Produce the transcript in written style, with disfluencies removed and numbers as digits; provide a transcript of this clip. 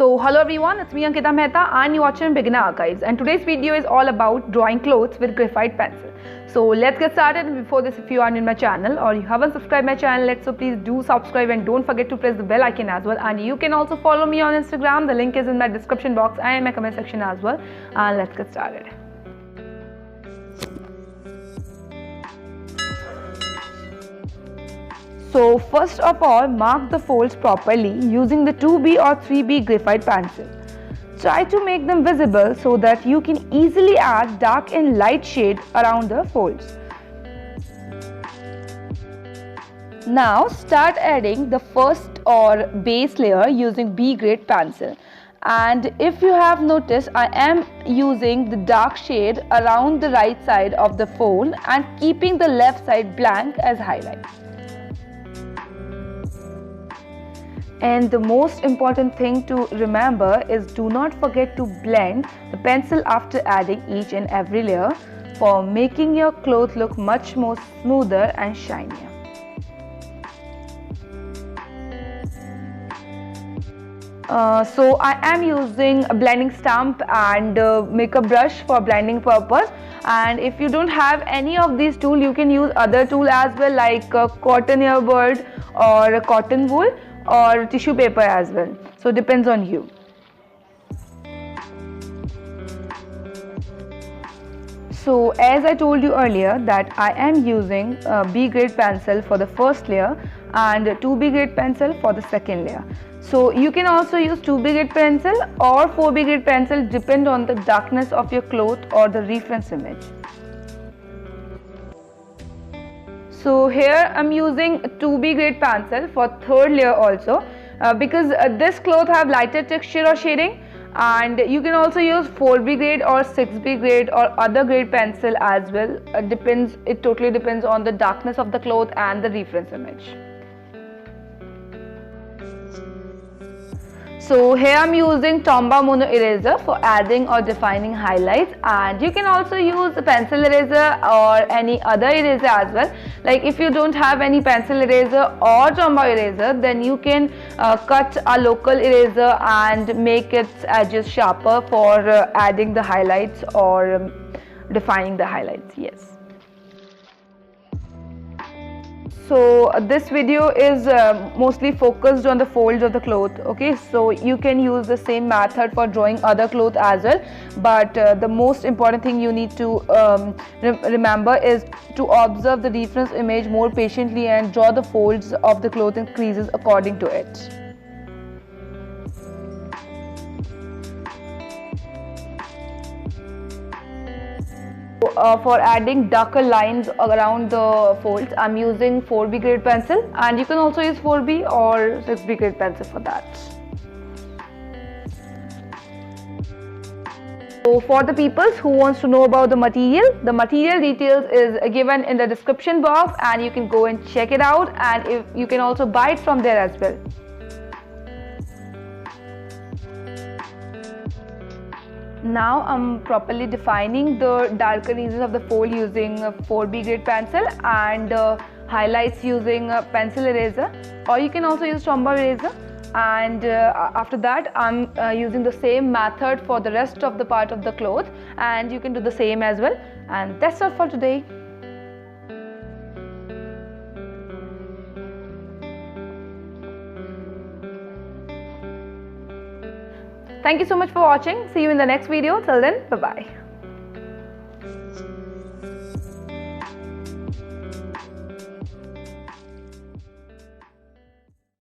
So hello everyone, it's me Ankita Mehta and you're watching Beginner Archives, and today's video is all about drawing clothes with graphite pencil. So let's get started. Before this, if you aren't in my channel or you haven't subscribed my channel, so please do subscribe and don't forget to press the bell icon as well. And you can also follow me on Instagram. The link is in my description box and in my comment section as well. And let's get started. So first of all, mark the folds properly using the 2B or 3B graphite pencil. Try to make them visible so that you can easily add dark and light shade around the folds. Now start adding the first or base layer using B grade pencil. And if you have noticed, I am using the dark shade around the right side of the fold and keeping the left side blank as highlight. And the most important thing to remember is do not forget to blend the pencil after adding each and every layer for making your cloth look much more smoother and shinier. So I am using a blending stump and makeup brush for blending purpose, and if you don't have any of these tools, you can use other tool as well, like cotton earbud or cotton wool or tissue paper as well. So depends on you. So as I told you earlier that I am using B grade pencil for the first layer and 2B grade pencil for the second layer. So you can also use 2B grade pencil or 4B grade pencil, depend on the darkness of your cloth or the reference image. So here I'm using 2B grade pencil for third layer also because this cloth have lighter texture or shading, and you can also use 4B grade or 6B grade or other grade pencil as well. It totally depends on the darkness of the cloth and the reference image. So here I'm using Tombow mono eraser for adding or defining highlights, and you can also use a pencil eraser or any other eraser as well. Like if you don't have any pencil eraser or Tombow eraser, then you can cut a local eraser and make its edges sharper for adding the highlights or defining the highlights. Yes. So this video is mostly focused on the folds of the cloth. Okay, so you can use the same method for drawing other cloth as well, but the most important thing you need to remember is to observe the reference image more patiently and draw the folds of the cloth and creases according to it. For adding darker lines around the folds, I'm using 4B grade pencil, and you can also use 4B or 6B grade pencil for that. So for the people who wants to know about the material details is given in the description box, and you can go and check it out, and if you can also buy it from there as well. Now I'm properly defining the darker regions of the fold using 4B grade pencil and highlights using pencil eraser, or you can also use Tombow eraser. And after that I'm using the same method for the rest of the part of the cloth, and you can do the same as well. And that's all for today. Thank you so much for watching. See you in the next video. Till then, bye bye.